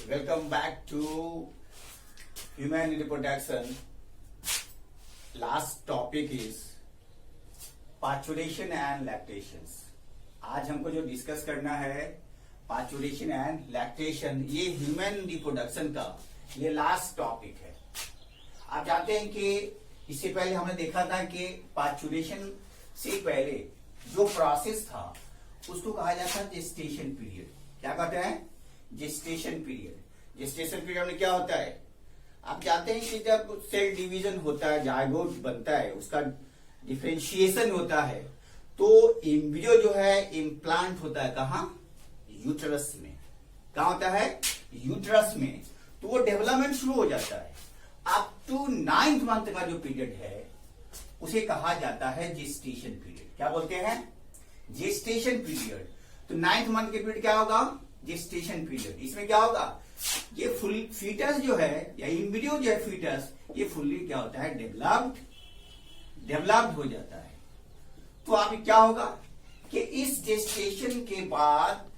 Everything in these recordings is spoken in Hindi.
Welcome back to human reproduction. Last topic is parturition and lactation. आज हमको जो डिस्कस करना है पार्चुरेशन एंड लैक्टेशन, ये ह्यूमन रिप्रोडक्शन का ये लास्ट टॉपिक है। आप जानते हैं कि इससे पहले हमने देखा था कि पार्चुरेशन से पहले जो प्रोसेस था उसको कहा जाता है जेस्टेशन पीरियड। क्या कहते हैं? Gestation period. जेस्टेशन पीरियड में क्या होता है? आप जानते हैं कि जब सेल डिवीजन होता है, जायगोट बनता है, उसका डिफरेंशिएशन होता है, तो एम्ब्रियो जो है इम्प्लांट होता है कहाँ? यूट्रस में। कहाँ होता है? यूट्रस में। तो वो डेवलपमेंट शुरू हो जाता है। अप टू 9th मंथ का जो पीरियड है उसे कहा जाता है जेस्टेशन पीरियड। क्या बोलते हैं? Gestation period. तो 9th मंथ के पीरियड क्या होगा? Gestation period. इसमें क्या होगा? ये फुल फीटस जो है या एम्ब्रियो जो है फीटस, ये फुल्ली क्या होता है? डेवलप्ड हो जाता है। तो अभी क्या होगा कि इस जेस्टेशन के बाद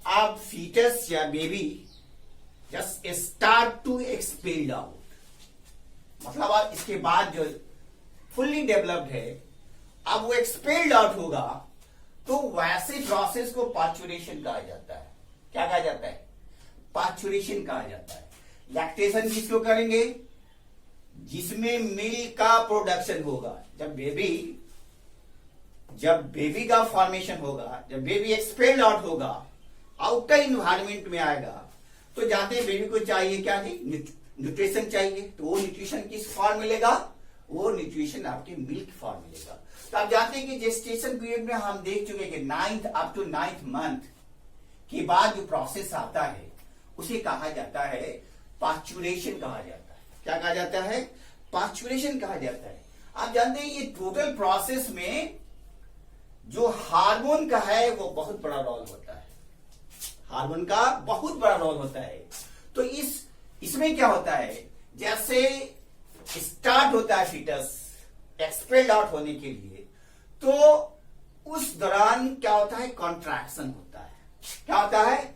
अब फीटस या baby just start to expelled out. मतलब अब इसके बाद जो फुल्ली डेवलप्ड है अब वो एक्सपेल्ड आउट होगा, तो वैसे प्रोसेस को पार्चुरेशन कहा जाता है। क्या कहा जाता है? पार्चुरेशन कहा जाता है। लैक्टेशन किसको करेंगे? जिसमें मिल्क का प्रोडक्शन होगा। जब बेबी का फॉर्मेशन होगा, जब बेबी एक्सपेल्ड आउट होगा, आउटर इन्वायरमेंट में आएगा, तो जानते हैं बेबी को चाहिए क्या? न्यूट्रिशन चाहिए। तो वो न्यूट्रिशन किस फॉर्म मिलेगा? वो न्यूट्रिशन आपके मिल्क फॉर्म मिलेगा। तो आप जानते हैं कि जेस्टेशन पीरियड में हम देख चुके कि 9th up to 9th month के बाद जो प्रोसेस आता है उसे कहा जाता है पार्चुरेशन कहा जाता है। क्या कहा जाता है? पार्चुरेशन कहा जाता है। आप जानते हैं ये टोटल प्रोसेस में जो हार्मोन का है वो बहुत बड़ा रोल होता है। हार्मोन का बहुत बड़ा रोल होता है। तो इसमें क्या होता है? जैसे स्टार्ट होता है फीटस एक्सपेल्ड आउट होने के लिए, तो उस दौरान क्या होता है? कॉन्ट्रैक्शन होता है। क्या होता है?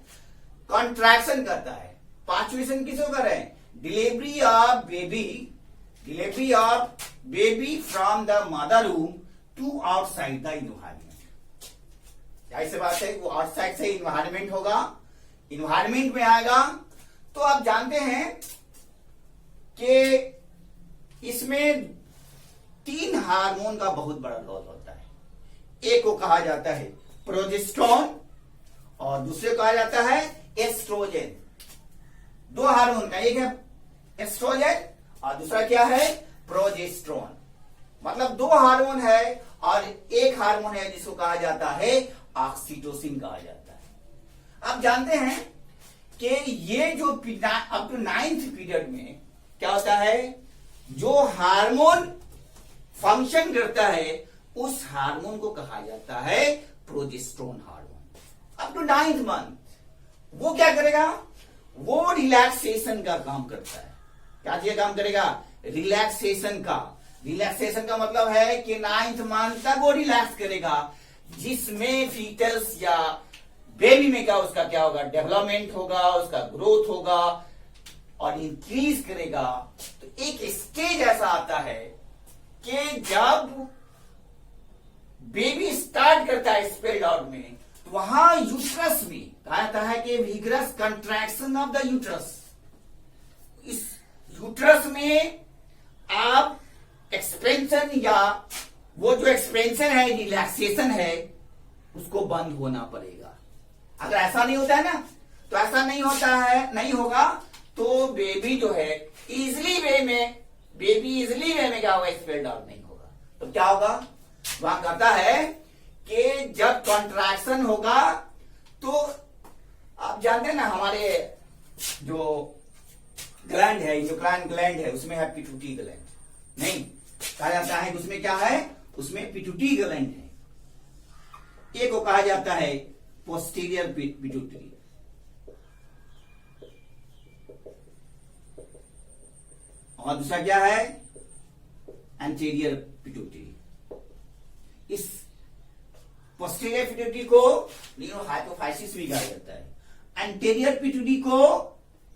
कॉन्ट्रैक्शन करता है। पार्चुरेशन किसको कर रहे हैं? Delivery of baby from the mother room to outside the environment. ऐसी बात है, वो आउटसाइड से इन्वायरमेंट होगा, इन्वायरमेंट में आएगा। तो आप जानते हैं कि इसमें 3 हार्मोन का बहुत बड़ा रोल होता है। एक को कहा जाता है प्रोजेस्टेरोन और दूसरे को कहा जाता है एस्ट्रोजन। 2 हार्मोन का, एक है एस्ट्रोजन और दूसरा क्या है? प्रोजेस्टेरोन। मतलब 2 हार्मोन है और एक हार्मोन है जिसको कहा जाता है ऑक्सीटोसिन कहा जाता है। आप जानते हैं कि ये जो अप टू 9th पीरियड में क्या होता है? जो हार्मोन फंक्शन करता है उस हार्मोन को कहा जाता है progesterone hormone. Up to 9th month वो क्या करेगा? वो रिलैक्सेशन का काम करता है। क्या चीज काम करेगा? रिलैक्सेशन का। रिलैक्सेशन का मतलब है कि 9th मंथ तक वो रिलैक्स करेगा, जिसमें फीटस या बेबी में क्या उसका क्या होगा? डेवलपमेंट होगा, उसका ग्रोथ होगा और इंक्रीज करेगा। तो एक स्टेज ऐसा आता है कि जब बेबी स्टार्ट करता है एक्सपेल्ड आउट में, तो वहां यूट्रस में कहा जाता है कि vigorous contraction of the uterus. इस यूट्रस में आप एक्सपेंशन या वो जो एक्सपेंशन है, रिलैक्सेशन है, उसको बंद होना पड़ेगा। अगर ऐसा नहीं होता है ना, तो ऐसा नहीं होता है, नहीं होगा तो बेबी जो है इजिली वे में क्या होगा? एक्सपेल्ड आउट नहीं होगा। तो क्या होगा? वहां कहता है कि जब कॉन्ट्रैक्शन होगा, तो आप जानते हैं ना हमारे जो ग्लैंड है, जो ग्लैंड है उसमें है पिट्यूटरी ग्लैंड। नहीं, कहा जाता है कि उसमें क्या है? उसमें पिट्यूटरी ग्लैंड है। एक को कहा जाता है पोस्टीरियर पिट्यूटरी और दूसरा क्या है? Anterior pituitary. इस पोस्टीरियर पिट्यूटरी को हाइपोफाइसिस भी कहा जाता है। एंटीरियर पिट्यूटरी को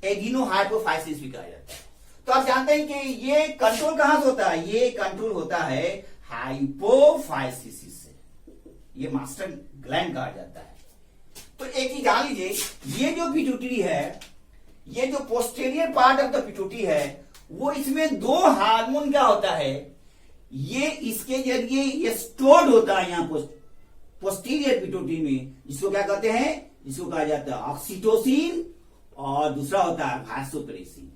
एडिनो हाइपोफाइसिस भी कहा जाता है। तो आप जानते हैं कि ये कंट्रोल कहां से होता है, ये कंट्रोल होता है हाइपोफाइसिस से, ये मास्टर ग्लैंड कहा जाता है। तो एक चीज जान लीजिए, ये जो पिट्यूटरी है, ये जो posterior part of the pituitary है, वो इसमें दो हार्मोन क्या होता है, ये इसके जरिए ये स्टोर्ड होता है यहां पोस्टीरियर पिट्यूटरी में, जिसको क्या कहते हैं, जिसको कहा जाता है ऑक्सीटोसिन, और दूसरा होता है वासोप्रेसिन।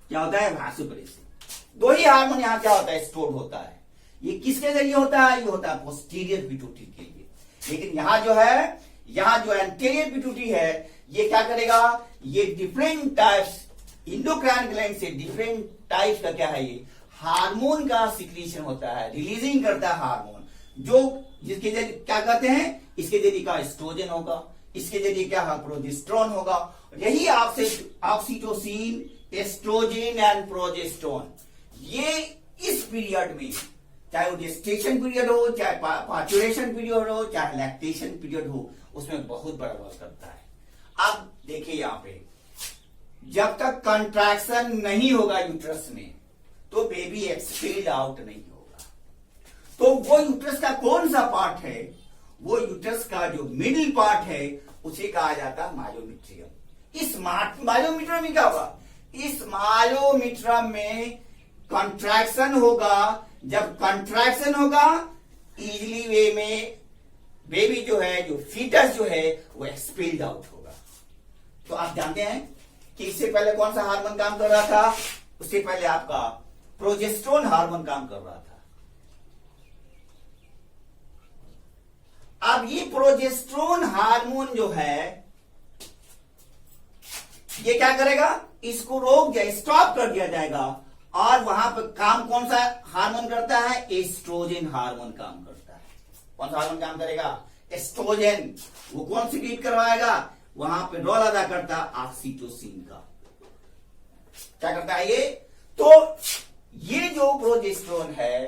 क्या होता है, वासोप्रेसिन। दो ही हार्मोन यहां क्या होता है, स्टोर्ड होता है। ये किसके जरिए होता है, ये होता है पोस्टीरियर पिट्यूटरी के लिए। लेकिन यहां जो है, यहां जो एंटीरियर पिट्यूटरी है, ये क्या करेगा, ये डिफरेंट टाइप्स इंडोक्राइन ग्लैंड से डिफरेंट टाइप्स का क्या है, ये हार्मोन का सिक्रीशन होता है, रिलीजिंग करता है हार्मोन, जो जिसके जरिए क्या कहते हैं, इसके जरिए का एस्ट्रोजन होगा, इसके जरिए क्या है, प्रोजेस्टेरोन होगा। यही ऑक्सीटोसिन, एस्ट्रोजन एंड प्रोजेस्टेरोन, ये इस पीरियड में, चाहे वो जेस्टेशन पीरियड हो, चाहे पार्चुरेशन पीरियड हो, चाहे लैक्टेशन पीरियड हो, उसमें बहुत बड़ा रोल करता है। अब देखिए यहां पे, जब तक कंट्रैक्शन नहीं होगा यूट्रस में, तो बेबी एक्सपेल्ड आउट नहीं होगा। तो वो यूट्रस का कौन सा पार्ट है, वो यूट्रस का जो मिडिल पार्ट है, उसे कहा जाता है मायोमीट्रियम। इस मायोमीट्रियम में क्या होगा, इस मायोमीट्रियम में कंट्रैक्शन होगा। जब कंट्रैक्शन होगा, इजिली वे में बेबी जो है, जो फीटस जो है, वो एक्सपेल्ड आउट होगा। तो आप जानते हैं कि इससे पहले कौन सा हार्मोन काम कर रहा था, उससे पहले आपका प्रोजेस्टेरोन हार्मोन काम कर रहा था। अब ये प्रोजेस्टेरोन हार्मोन जो है, ये क्या करेगा, इसको रोक दिया, स्टॉप कर दिया जाएगा, और वहां पर काम कौन सा हार्मोन करता है, एस्ट्रोजन हार्मोन काम करता है। कौन सा हार्मोन काम करेगा, एस्ट्रोजन। वो कौन सी बीट करवाएगा, वहां पे रोल अदा करता है ऑक्सीटोसिन का। क्या करता है ये, तो ये जो प्रोजेस्टेरोन है,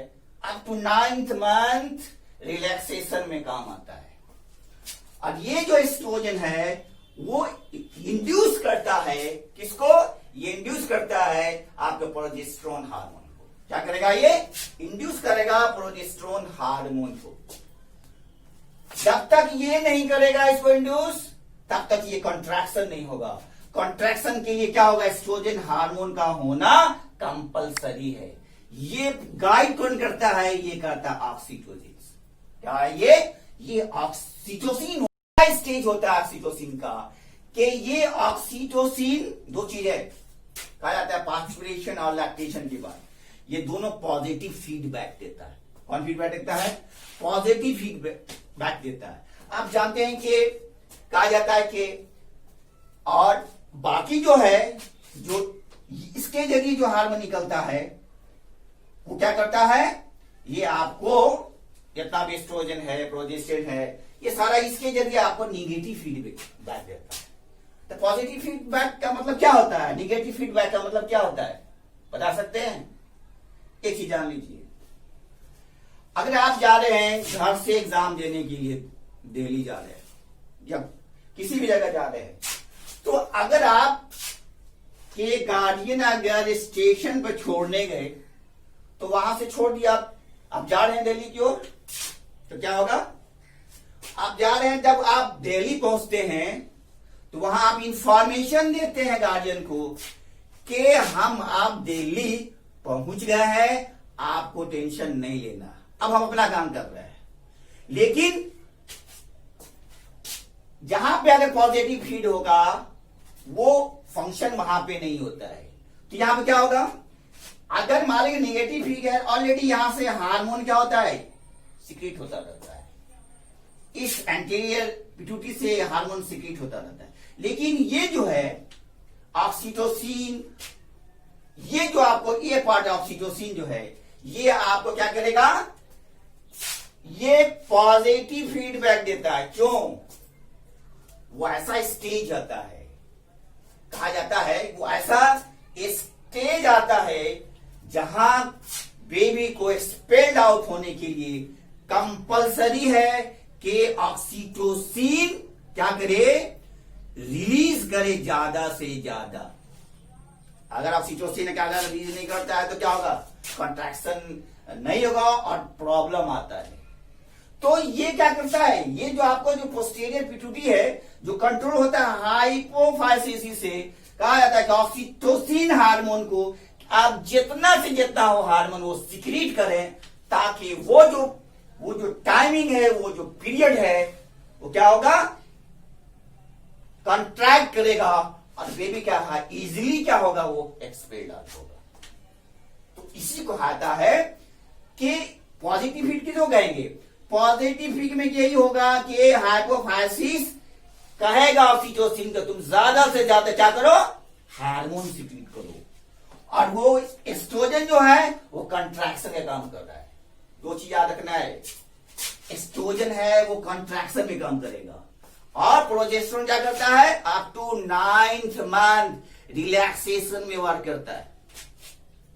up to 9th month relaxation में काम आता है। और ये जो एस्ट्रोजन है, वो इंड्यूस करता है किसको, ये इंड्यूस करता है आपके प्रोजेस्टेरोन हार्मोन को। क्या करेगा, ये इंड्यूस करेगा प्रोजेस्टेरोन हार्मोन को। जब तक ये नहीं करेगा इसको इंड्यूस, तब तक ये कॉन्ट्रैक्शन नहीं होगा। कॉन्ट्रैक्शन के लिए क्या होगा, एस्ट्रोजन हार्मोन का होना कंपलसरी है। ये गाइड कौन करता है, ये करता है ऑक्सीटोसिन। क्या है ये ऑक्सीटोसिन स्टेज होता है ऑक्सीटोसिन का, कि ये ऑक्सीटोसिन दो चीजें कहा जाता है, पार्चुरेशन और लैक्टेशन के बाद ये दोनों पॉजिटिव फीडबैक देता है। कौन फीडबैक देता है, पॉजिटिव फीडबैक देता है। आप जानते हैं कि कहा जाता है कि, और बाकी जो है, जो इसके जरिए जो हार्मोन निकलता है, वो क्या करता है, ये आपको जितना भी एस्ट्रोजन है, प्रोजेस्टेरोन है, ये सारा इसके जरिए आपको निगेटिव फीडबैक देता है। तो पॉजिटिव फीडबैक का मतलब क्या होता है, निगेटिव फीडबैक का मतलब क्या होता है, बता सकते हैं? एक चीज जान लीजिए, अगर आप जा रहे हैं घर से एग्जाम देने के लिए, दिल्ली जा रहे हैं या किसी भी जगह जा रहे हैं, तो अगर आप के गार्जियन अगर स्टेशन पर छोड़ने गए, तो वहां से छोड़ दिया, आप जा रहे हैं दिल्ली की ओर, तो क्या होगा, आप जा रहे हैं, जब आप दिल्ली पहुंचते हैं, तो वहां आप इंफॉर्मेशन देते हैं गार्जियन को कि आप दिल्ली पहुंच गए हैं, आपको टेंशन नहीं लेना, अब हम अपना काम कर रहे हैं। लेकिन जहां पे अगर पॉजिटिव फीड होगा, वो फंक्शन वहां पे नहीं होता है। तो यहां पे क्या होगा, अगर मान लीजिए निगेटिव फीड है, ऑलरेडी यहां से हार्मोन क्या होता है, सिक्रीट होता रहता है, इस एंटीरियर पिट्यूटरी से हार्मोन सिक्रीट होता रहता है। लेकिन ये जो है ऑक्सीटोसिन, ये जो आपको ये पार्ट ऑक्सीटोसिन जो है, ये आपको क्या करेगा, ये पॉजिटिव फीडबैक देता है। क्यों, वो ऐसा स्टेज आता है, कहा जाता है वो ऐसा स्टेज आता है जहां बेबी को एक्सपेल्ड आउट होने के लिए कंपलसरी है कि ऑक्सीटोसिन क्या करे, रिलीज करे ज्यादा से ज्यादा। अगर ऑक्सीटोसिन क्या रिलीज नहीं करता है तो क्या होगा, कंट्रैक्शन नहीं होगा और प्रॉब्लम आता है। तो ये क्या करता है, ये जो आपको जो पोस्टीरियर पिट्यूटरी है जो कंट्रोल होता है हाइपोफाइसिस से, कहा जाता है कि ऑक्सीटोसिन हार्मोन को आप जितना से जितना हो हार्मोन वो सिक्रीट करें, ताकि वो जो टाइमिंग है, वो जो पीरियड है, वो क्या होगा, कंट्रैक्ट करेगा और बेबी क्या है, इजीली क्या होगा, वो एक्सपेल्ड आउट होगा। तो इसी को आता है कि पॉजिटिव हीट किसको कहेंगे, पॉजिटिव हीट में यही होगा कि हाइपोफाइसिस कहेगा ऑक्सीटोसिन को तुम ज्यादा से ज्यादा क्या करो, हार्मोन सिक्रीट करो, और वो एस्ट्रोजन जो है वो कंट्रैक्शन का काम कर रहा है। दो चीज याद रखना है, एस्ट्रोजन है वो कंट्रैक्शन में काम करेगा, और प्रोजेस्टेरोन क्या करता है, up to 9th month relaxation में वर्क करता है।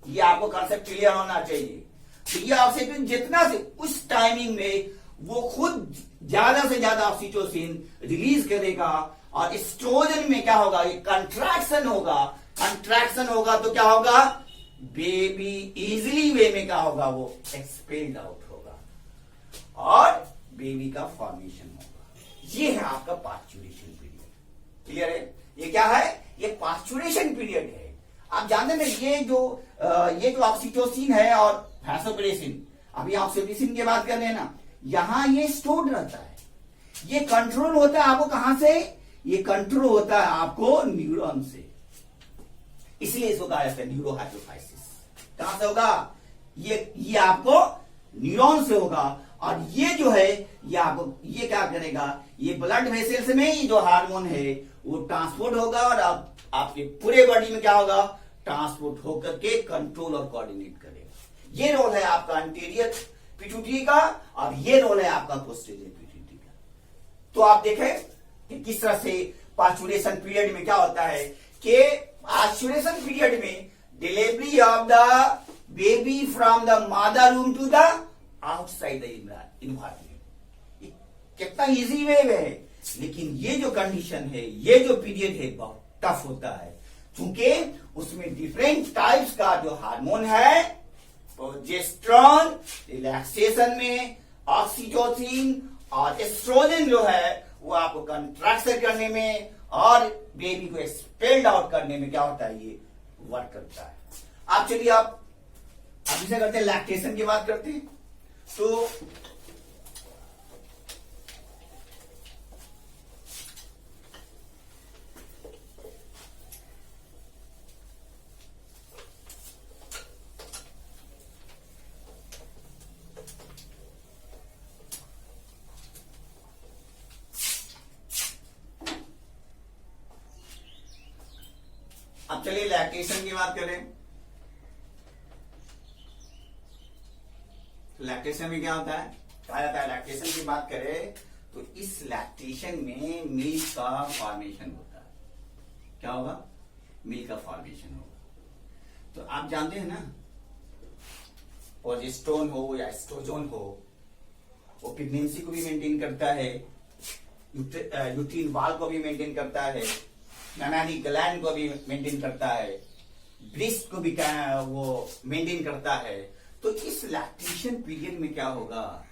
ये आपको कॉन्सेप्ट क्लियर होना चाहिए। तो ये ऑक्सीटोसिन जितना से उस टाइमिंग में वो खुद ज्यादा से ज्यादा ऑक्सीटोसिन रिलीज करेगा, और एस्ट्रोजन में क्या होगा, ये कंट्रैक्शन होगा। कंट्रैक्शन होगा तो क्या होगा, बेबी इजीली वे में क्या होगा, वो एक्सपेल्ड आउट होगा और बेबी का फॉर्मेशन होगा। ये है आपका पास्चुरेशन पीरियड। क्लियर है, ये क्या है, ये पास्चुरेशन पीरियड है। आप जानते हैं ये जो ऑक्सीटोसिन है और वैसोप्रेसिन, अभी ऑक्सीटोसिन की बात कर रहे हैं ना, यहां ये स्टोर्ड रहता है। ये कंट्रोल होता है आपको कहां से, ये कंट्रोल होता है आपको न्यूरॉन से, इसलिए इसको कहा जाता है न्यूरोहाइपोफाइसिस। कहां से होगा, ये आपको न्यूरॉन से होगा, और ये जो है ये आपको ये क्या करेगा, ये ब्लड वेसल्स में ये जो हार्मोन है वो ट्रांसपोर्ट होगा, और आपके पूरे बॉडी में क्या होगा, ट्रांसपोर्ट होकर के कंट्रोल और कोऑर्डिनेट करेगा। ये रोल है आपका एंटीरियर पिट्यूटरी का, और ये रोल है आपका पोस्टीरियर पिट्यूटरी का। तो आप देखें कि किस तरह से पास्चुरेशन पीरियड में क्या होता है, कि पास्चुरेशन पीरियड में delivery of the baby from the mother room to the outside the environment, कितना इजी वे है। लेकिन ये जो कंडीशन है, ये जो पीरियड है, बहुत टफ होता है, क्योंकि उसमें डिफरेंट टाइप्स का जो हार्मोन है, प्रोजेस्टेरोन रिलैक्सेशन में, ऑक्सीटोसिन और एस्ट्रोजन जो है वो आपको कंट्रैक्शन करने में और बेबी को एक्सपेल्ड आउट करने में क्या होता है, ये वर्क करता है। आप चलिए आप अभी से करते हैं लैक्टेशन की बात करते हैं। तो अब चलिए लैक्टेशन की बात करें। लैक्टेशन में क्या होता है, कहा जाता है लैक्टेशन की बात करें तो इस लैक्टेशन में मिल्क का फॉर्मेशन होता है। क्या होगा, मिल्क का फॉर्मेशन होगा। तो आप जानते हैं ना, प्रोजेस्टेरोन हो या एस्ट्रोजन हो, वो प्रेगनेंसी को भी मेंटेन करता है, यूट्रीन वॉल को भी मेंटेन करता है, मैमारी ग्लैंड को भी मेंटेन करता है, ब्रेस्ट को भी वो मेंटेन करता है। तो इस लैक्टेशन पीरियड में क्या होगा,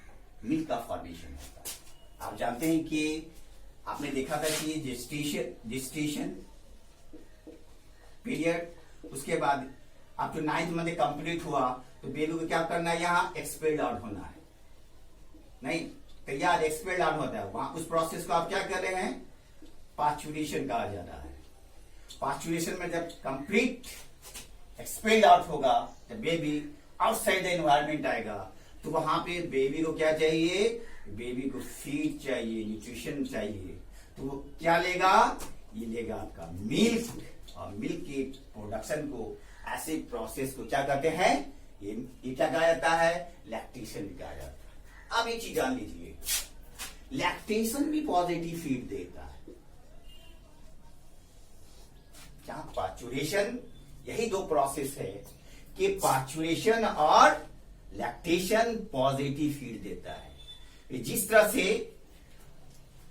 मिल्क का फॉर्मेशन होता है। आप जानते हैं कि आपने देखा था कि जेस्टेशन पीरियड, उसके बाद आप जो 9th मंथ कंप्लीट हुआ तो बेबी को क्या करना है, यहाँ एक्सपेल्ड आउट होना है, नहीं तैयार एक्सपेल्ड आउट होता है। वहां उस प्रोसेस को आप क्या कर रहे हैं, पास्चुरेशन कहा जा रहा है। पास्चुरेशन में जब कंप्लीट एक्सपेल्ड आउट होगा, जब बेबी आउटसाइड द एनवायरमेंट आएगा, तो वहां पे बेबी को क्या चाहिए, बेबी को फीड चाहिए, न्यूट्रिशन चाहिए। तो वो क्या लेगा, ये लेगा आपका मिल्क, और मिल्क के प्रोडक्शन को, ऐसे प्रोसेस को क्या कहते हैं, ये क्या कहा जाता है, लैक्टेशन कहा जाता है। अब एक चीज जान लीजिए, लैक्टेशन भी पॉजिटिव फीड देता है। क्या पास्चुरेशन, यही दो प्रोसेस है कि पास्चुरेशन और लैक्टेशन पॉजिटिव फीड देता है। जिस तरह से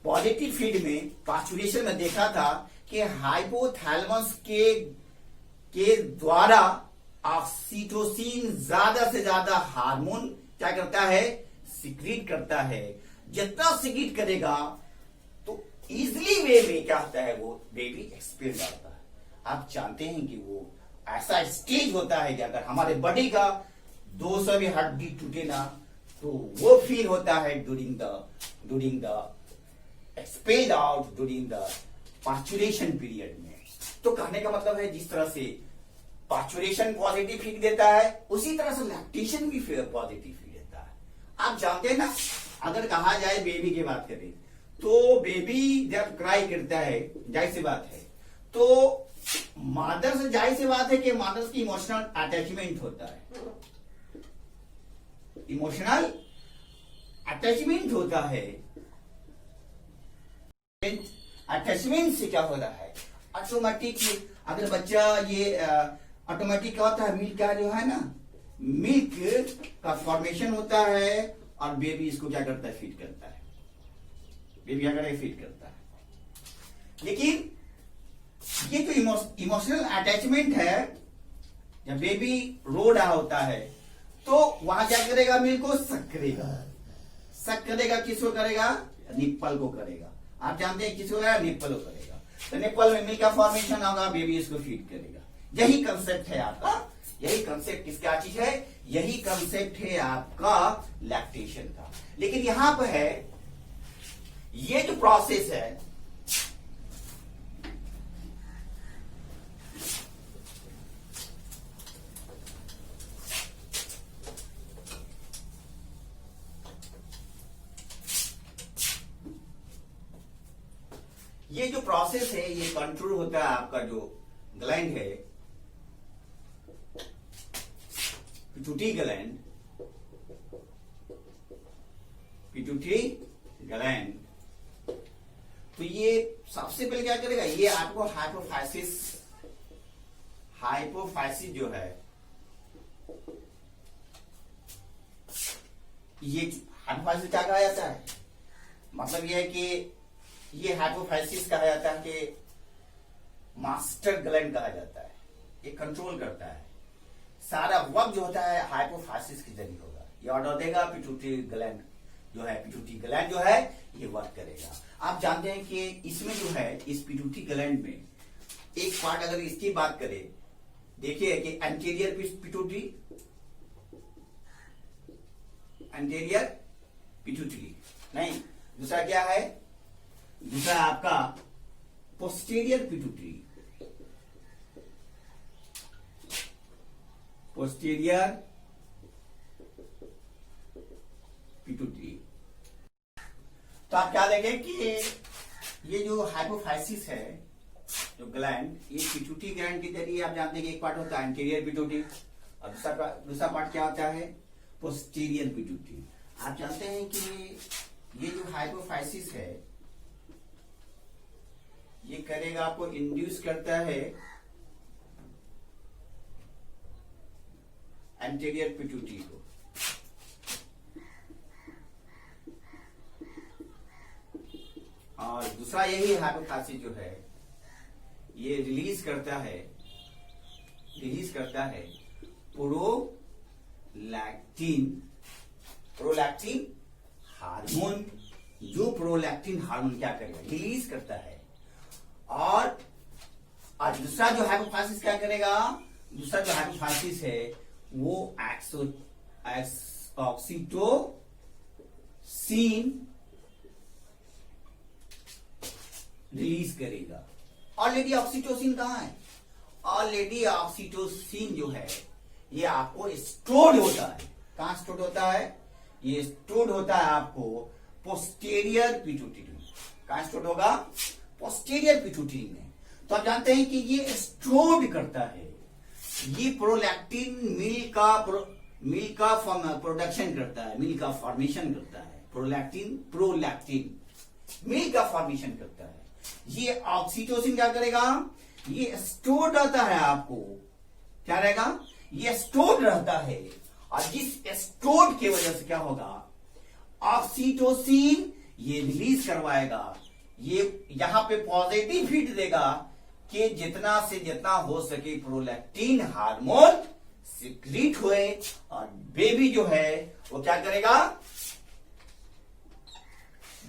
पॉजिटिव फीड में पार्चुरेशन में देखा था कि हाइपोथैलेमस के द्वारा ऑक्सीटोसिन ज्यादा से ज्यादा हार्मोन क्या करता है, सिक्रीट करता है। जितना सिक्रीट करेगा तो इजिली वे में क्या होता है, वो बेबी एक्सपेल जाता है। आप जानते हैं कि वो ऐसा स्टेज होता है कि अगर हमारे बॉडी का 200 भी हड्डी टूटे ना तो वो फील होता है during the expel out during the parturition period में। तो कहने का मतलब है जिस तरह से पार्चुरेशन पॉजिटिव फीड देता है उसी तरह से लैक्टेशन भी पॉजिटिव फीड देता है। आप जानते हैं ना, अगर कहा जाए बेबी की बात करें तो बेबी जब क्राई करता है, जाहिर सी बात है, तो मदर से जाहिर सी बात है कि मदर की इमोशनल अटैचमेंट होता है, इमोशनल अटैचमेंट होता है। अटैचमेंट से क्या हो रहा है, ऑटोमेटिक अगर बच्चा ये ऑटोमेटिक क्या होता है, मिल्क का जो है ना, मिल्क का फॉर्मेशन होता है और बेबी इसको क्या करता है, फीड करता है। बेबी क्या करता है, फीड करता है। लेकिन ये जो इमोशनल अटैचमेंट है, जब बेबी रो रहा होता है तो वहां क्या करेगा, मिल्क को सक करेगा। किसको करेगा, निप्पल को करेगा। आप जानते हैं किसको करेगा, निप्पल को करेगा। तो निप्पल में मिल्क का फॉर्मेशन होगा, बेबी इसको फीड करेगा। यही कंसेप्ट है आपका, यही कंसेप्ट किसका चीज है, यही कंसेप्ट है आपका लैक्टेशन का। लेकिन यहां पर है ये जो प्रोसेस है, ये जो प्रोसेस है ये कंट्रोल होता है आपका जो ग्लैंड है, पिट्यूटरी ग्लैंड। तो ये सबसे पहले क्या करेगा, ये आपको हाइपोफाइसिस जो है, ये हाइपोफाइसिस क्या कहा जाता है, मतलब ये है कि ये हाइपोफाइसिस कहा जाता है कि मास्टर ग्लैंड कहा जाता है। ये कंट्रोल करता है सारा वर्क जो होता है, हाइपोफाइसिस के जरिए होगा। ये ऑर्डर देगा, पिट्यूटरी ग्लैंड जो है, पिट्यूटरी ग्लैंड जो है ये वर्क करेगा। आप जानते हैं कि इसमें जो है, इस पिट्यूटरी ग्लैंड में एक पार्ट अगर इसकी बात करें, देखिए कि एंटीरियर पिट्यूटरी नहीं, दूसरा क्या है, दूसरा आपका पोस्टीरियर पिट्यूटरी, तो आप क्या देखें कि ये जो हाइपोफाइसिस है, जो ग्लैंड, ये पिट्यूटरी ग्लैंड के जरिए आप जानते हैं कि एक पार्ट होता है एंटीरियर पिट्यूटरी और दूसरा पार्ट क्या होता है, पोस्टीरियर पिट्यूटरी। आप जानते हैं कि ये जो हाइपोफाइसिस है ये करेगा, आपको इंड्यूस करता है एंटीरियर पिट्यूटरी को, और दूसरा यही हाइपोफाइसिस जो है ये रिलीज करता है प्रोलैक्टिन हार्मोन। जो प्रोलैक्टिन हार्मोन क्या करेगा, रिलीज करता है। और दूसरा जो हाइपोफाइसिस क्या करेगा, दूसरा जो हाइपोफाइसिस है वो ऑक्सीटोसिन रिलीज करेगा। ऑलरेडी ऑक्सीटोसिन कहां है, ऑलरेडी ऑक्सीटोसिन जो है ये आपको स्टोर्ड होता है। कहां स्टोर्ड होता है, ये स्टोर्ड होता है आपको पोस्टीरियर पिट्यूटरी में। कहां स्टोर्ड होगा, पोस्टीरियर पिट्यूटरी में। तो आप जानते हैं कि ये स्टोर्ड करता है, ये प्रोलैक्टिन मिल्क का प्रोडक्शन करता है, मिल्क का फॉर्मेशन करता है। प्रोलैक्टिन मिल्क का फॉर्मेशन करता है। ये ऑक्सीटोसिन क्या करेगा, ये स्टोर्ड रहता है, आपको क्या रहेगा, ये स्टोर्ड रहता है। और जिस स्टोर्ड की वजह से क्या होगा, ऑक्सीटोसिन ये रिलीज करवाएगा ये यहां पे पॉजिटिव फीड देगा कि जितना से जितना हो सके प्रोलैक्टिन हार्मोन सिक्रीट हुए और बेबी जो है वो क्या करेगा,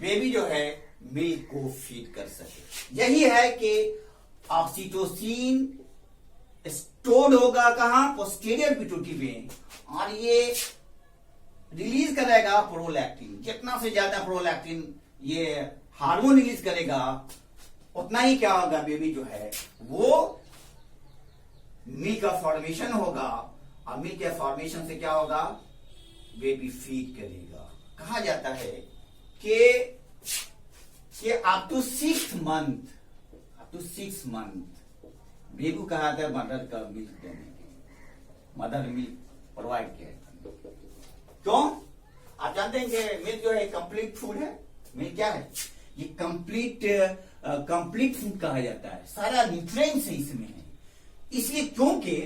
बेबी जो है मिल्क को फीड कर सके। यही है कि ऑक्सीटोसिन स्टोर्ड होगा कहां, पोस्टीरियर पिट्यूटरी में, और ये रिलीज करेगा प्रोलैक्टिन। जितना से ज्यादा प्रोलैक्टिन ये हार्मोन रिलीज करेगा उतना ही क्या होगा, बेबी जो है वो मिल्क का फॉर्मेशन होगा, और मिल्क के फॉर्मेशन से क्या होगा, बेबी फीड करेगा। कहा जाता है कि अप टू 6 मंथ बेबी कहा था मदर का मिल्क देने के, मदर मिल्क प्रोवाइड किया। क्यों? आप जानते हैं कि मिल्क जो है कंप्लीट फूड है। मिल्क क्या है, ये कंप्लीट फूड कहा जाता है, सारा न्यूट्रिएंट्स इसमें है। इसलिए क्योंकि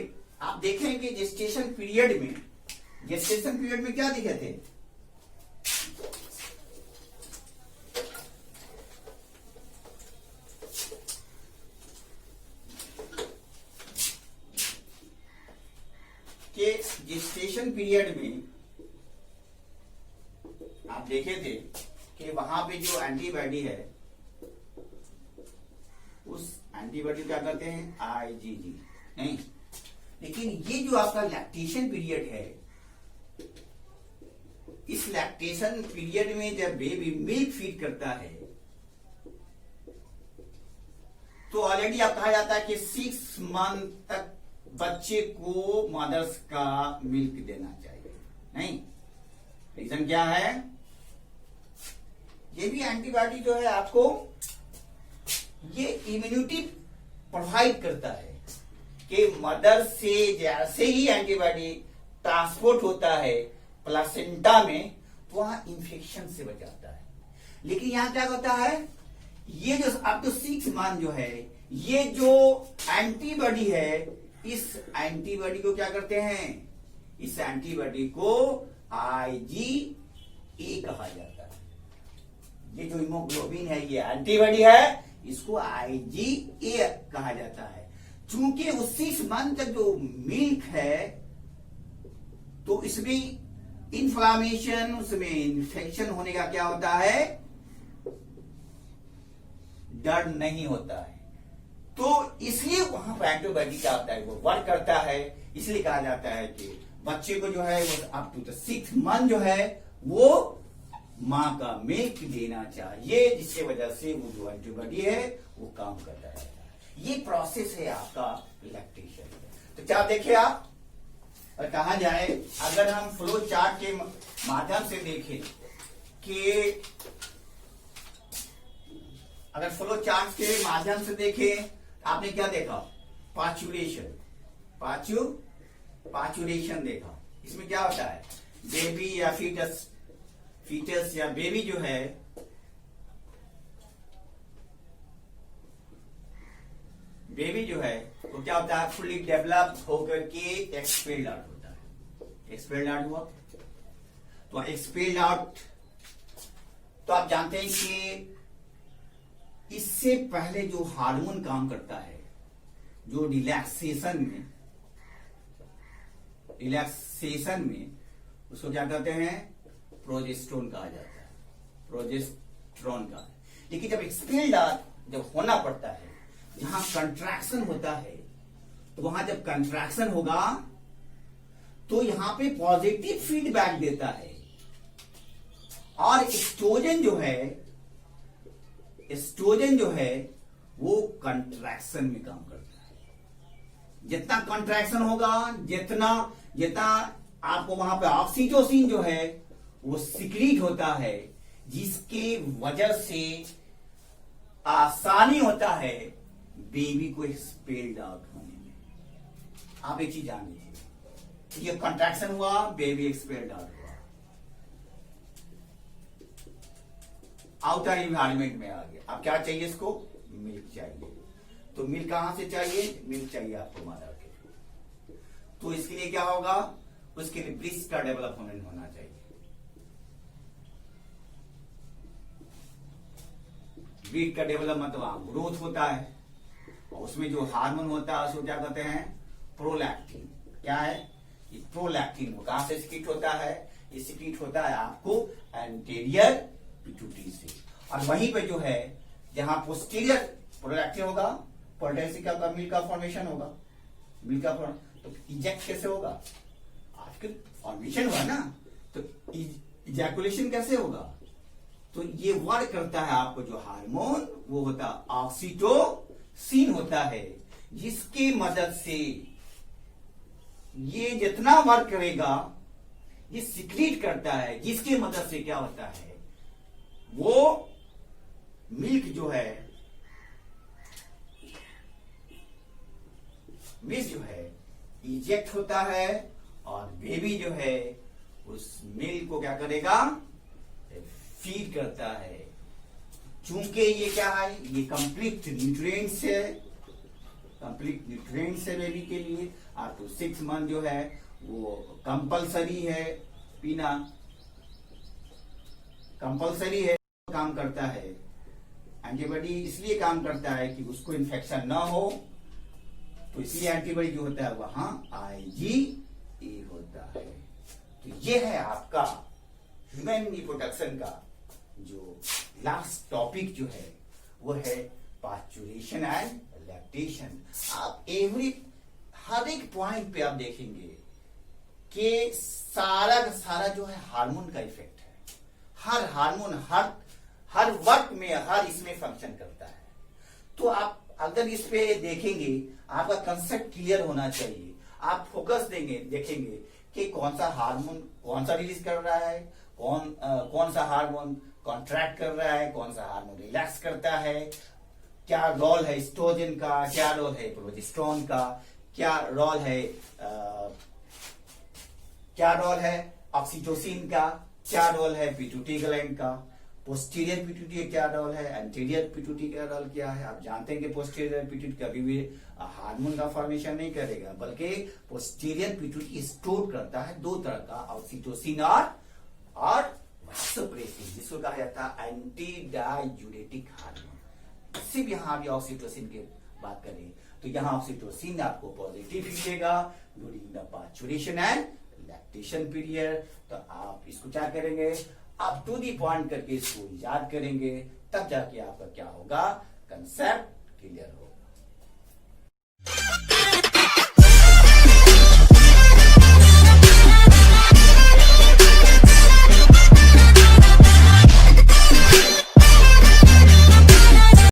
आप देखेंगे जेस्टेशन पीरियड में क्या दिखे थे, कि जेस्टेशन पीरियड में आप देखे थे कि वहां पे जो एंटीबॉडी है उस एंटीबॉडी क्या करते हैं, IgG नहीं। लेकिन ये जो आपका लैक्टेशन पीरियड है, इस लैक्टेशन पीरियड में जब बेबी मिल्क फीड करता है तो ऑलरेडी आप कहा जाता है कि 6 मंथ तक बच्चे को मदर्स का मिल्क देना चाहिए। नहीं, रीजन क्या है, ये भी एंटीबॉडी जो है आपको ये इम्यूनिटी प्रोवाइड करता है कि मदर से जैसे ही एंटीबॉडी ट्रांसपोर्ट होता है प्लासेंटा में तो वहां इंफेक्शन से बचाता है। लेकिन यहां क्या होता है, ये जो अप टू 6 मंथ जो है, ये जो एंटीबॉडी है, इस एंटीबॉडी को क्या करते हैं, इस एंटीबॉडी को IgA कहा जाता है। ये जो हीमोग्लोबिन है ये एंटीबॉडी है, इसको IgA कहा जाता है। चूंकि उस 6 मंथ तक जो मिल्क है तो इसमें इन्फ्लामेशन, उसमें इन्फेक्शन होने का क्या होता है, डर नहीं होता है। तो इसलिए वहां पर एंटीबॉडी क्या होता है, वो वर्क करता है। इसलिए कहा जाता है कि बच्चे को जो है वो अप टू 6 मंथ जो है वो मां का मिल्क देना चाहिए, जिसकी वजह से वो जो एंटीबॉडी है वो काम करता है। ये प्रोसेस है आपका लैक्टेशन। तो क्या देखे आप, और कहा जाए अगर हम फ्लो चार्ट के माध्यम से देखें कि अगर फ्लो चार्ट के माध्यम से देखें, आपने क्या देखा, पाचुरेशन देखा। इसमें क्या होता है, बेबी या फीटस या बेबी जो है वो क्या होता है, फुली डेवलप होकर के एक्सपेल्ड आउट होता है। एक्सपेल्ड आउट हुआ तो एक्सपेल्ड आउट, तो आप जानते हैं कि इससे पहले जो हार्मोन काम करता है, जो रिलैक्सेशन में उसको क्या कहते हैं, प्रोजेस्टेरोन कहा जाता है, प्रोजेस्टेरोन का। लेकिन जब एक्सपेल्ड आउट जब होना पड़ता है, जहां कंट्रैक्शन होता है, तो वहां जब कंट्रैक्शन होगा तो यहां पे पॉजिटिव फीडबैक देता है, और एस्ट्रोजन जो है वो कंट्रैक्शन में काम करता है। जितना कंट्रैक्शन होगा, जितना आपको वहां पे ऑक्सीटोसिन जो है वो सिक्रीट होता है, जिसके वजह से आसानी होता है बेबी को एक्सपेल्ड आउट होने में। आप एक चीज जान लीजिए, ये कंट्रैक्शन हुआ, बेबी एक्सपेल्ड आउट हुआ, आउटर इन्वायरमेंट में आ गया। अब क्या चाहिए, इसको मिल्क चाहिए। तो मिल्क कहां से चाहिए, मिल्क चाहिए आपको मदर के। तो इसके लिए क्या होगा, उसके लिए ब्रेस्ट का डेवलपमेंट होना चाहिए। ब्रीड का डेवलपमेंट, वहां ग्रोथ होता है, और उसमें जो हार्मोन होता है उसको क्या कहते हैं, प्रोलैक्टिन। क्या है ये प्रोलैक्टिन, वो कहां से सिक्रीट होता है, ये सिक्रीट होता है आपको एंटीरियर पिट्यूटरी से। और वहीं पे जो है जहां पोस्टीरियर प्रोलैक्टिन होगा, पोटेंशियल का मिल्क का फॉर्मेशन होगा, मिल्क का तो इजेक्ट कैसे होगा, आजकल फॉर्मेशन हुआ ना, तो इजैकुलेशन कैसे होगा, तो ये वर्क करता है आपको जो हार्मोन वो होता है ऑक्सीटोसिन होता है, जिसकी मदद से ये जितना वर्क करेगा ये सिक्रीट करता है, जिसकी मदद से क्या होता है वो मिल्क जो है, मिल्क जो है इजेक्ट होता है, और बेबी जो है उस मिल्क को क्या करेगा, फीड करता है। चूंकि ये क्या है, ये कंप्लीट न्यूट्रिएंट्स है, कंप्लीट न्यूट्रिएंट्स है बेबी के लिए। आपको 6 मंथ जो है वो कंपलसरी है पीना, कंपलसरी है, काम करता है। एंटीबॉडी इसलिए काम करता है कि उसको इन्फेक्शन ना हो, तो इसलिए एंटीबॉडी जो होता है वहां IgE होता है। तो ये है आपका ह्यूमन रिप्रोडक्शन का जो लास्ट टॉपिक जो है वो है पास्चुरेशन एंड लैक्टेशन। आप हर एक पॉइंट पे आप देखेंगे कि सारा का सारा जो है हार्मोन का इफेक्ट है। हर हार्मोन हर वक्त में हर इसमें फंक्शन करता है। तो आप अगर इस पे देखेंगे, आपका कंसेप्ट क्लियर होना चाहिए। आप फोकस देखेंगे कि कौन सा हार्मोन कौन सा रिलीज कर रहा है, कौन सा हार्मोन कॉन्ट्रैक्ट कर रहा है, कौन सा हार्मोन रिलैक्स करता है, क्या रोल है एस्ट्रोजन का, क्या रोल है प्रोजेस्टेरोन का, क्या रोल है ऑक्सीटोसिन का, क्या रोल है पिट्यूटरी ग्लैंड का, पोस्टीरियर पिट्यूटरी क्या रोल है, एंटीरियर पिट्यूटरी का रोल क्या है। आप जानते हैं कि पोस्टीरियर पिट्यूटरी कभी भी हार्मोन का फॉर्मेशन नहीं करेगा, बल्कि पोस्टीरियर पिट्यूटरी स्टोर करता है 2 तरह का, ऑक्सीटोसिन और वासोप्रेसिन, जिसको कहा जाता है एंटी डायूरेटिक हार्मोन। इससे भी यहां भी ऑक्सीटोसिन की बात करें तो यहां ऑक्सीटोसिन आपको पॉजिटिव मिलेगा during the pasteurization and lactation period. तो आप इसको क्या करेंगे, आप टू दी पॉइंट करके इसको याद करेंगे, तब जाके आपका क्या होगा, कंसेप्ट क्लियर होगा।